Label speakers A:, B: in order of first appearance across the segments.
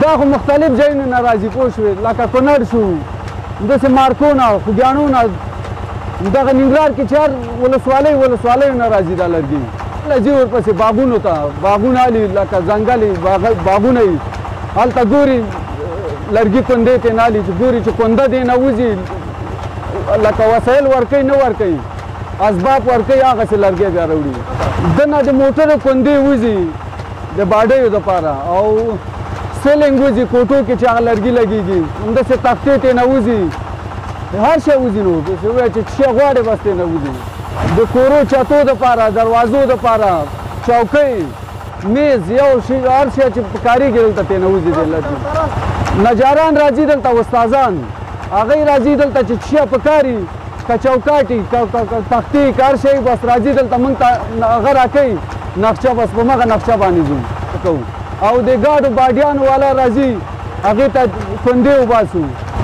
A: دا خو مختلف ځایونو نه راځي پوه شوې لکه کونړ شو همداسې مارکونه خوږیاڼونه دغه ننګرهار کې چې هر ولسوالیو نه راځي دا لرګي ځي ورپسې باغونو ته باغونه الي لکه ځنګل باغونه یي هلته ګوري لرګي کندې ته نه الي چې ګوري چې کنده دې نه وځي لکه وسایل ورکوي نه ورکوي اسباب ورکوي هغسې لرګی بیا راوړي دنه د موټرو کندې وځي د باډیو دپاره او سیلنګ وځي کوټو کې چې هغه لرګي لګېږي همداسې تختې ته نه وځي هر شی وځي نو ووایه چې شی غواړې بس ته نه وځي د کورو چتو دپاره دروازو دپاره چوکۍ میز یو شي هر شی چې کارېږي دلته ته نه وځي دی لرګي نجاران راځي دلته استادان هغوی راځي دلته چې شی پکاري که چوکاټي تختې که هر شی بس راځي دلته موږ ته هغه راکوي نقشه بس په مغه نقشه باندې ځو کوو او د ګاډو باډیانو والا راځي هغې ته کندې وباسو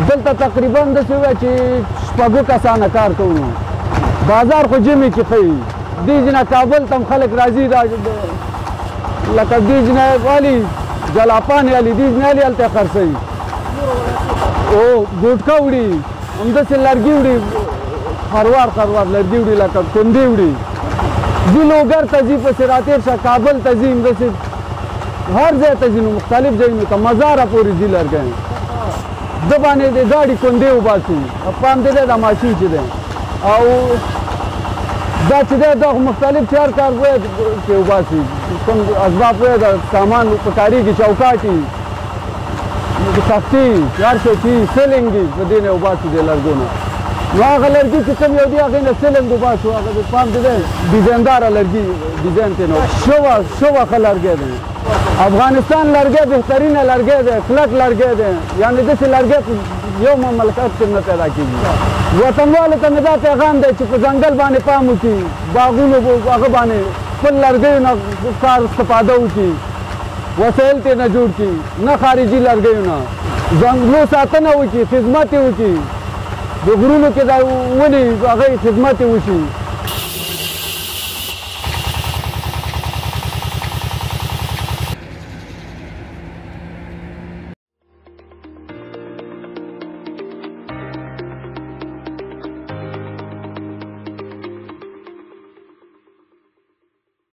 A: دلته تقریبا داسې ووایه چې شپږو کسانه کار کوو بازار خو جمعې کې ښیي دې ځینه کابل ته هم خلک راځي لکه دې ځینه والي جلاپان یالي دې ځینه یالي هلته یې خرڅوي او ګوټکه وړي همداسې لرګي وړي خروار لرګي وړي لکه کندې وړي ځي لوګر ته ځي پسې راتېر شه کابل ته ځي همداسې هر ځای ته ځي نو مختلف ځایونو ته مزاره پورې ځي لرګی ده باندې د ګاډي کندې وباسو پام دې دی دا ماشین چې دی او دا چې دی دا خو مختلف چې هر کار باید کې وباسي کوم اسباب باید سامان په کارېږي چوکاټي تختې هر شی چې سیلنګ دي په دې نه وباسو دې لرګو نه نو هغه لرګي چې کوم یو دي هغې نه سیلنګ وباسو هغه پام دې دی ډیزاینداره لرګي ډیزاین ته نه شوه ښه لرګی دی افغانستان لرګی بهترینه لرګی دی کلک لرګی دی یعنې داسې لرګی په یو مملکت کې نه پیدا کېږي وطنوالو ته مې دا پیغام دی چې په ځنګل باندې پام وکړي باغونو هغه باندې خپل لرګیو نه کار استفاده وکړي وسایل ترې نه جوړ کړي نه خارجي لرګیو نه ځنګلو ساتنه وکړي خدمت یې وکړي د غرونو کې دا ونې هغه خدمت یې وشي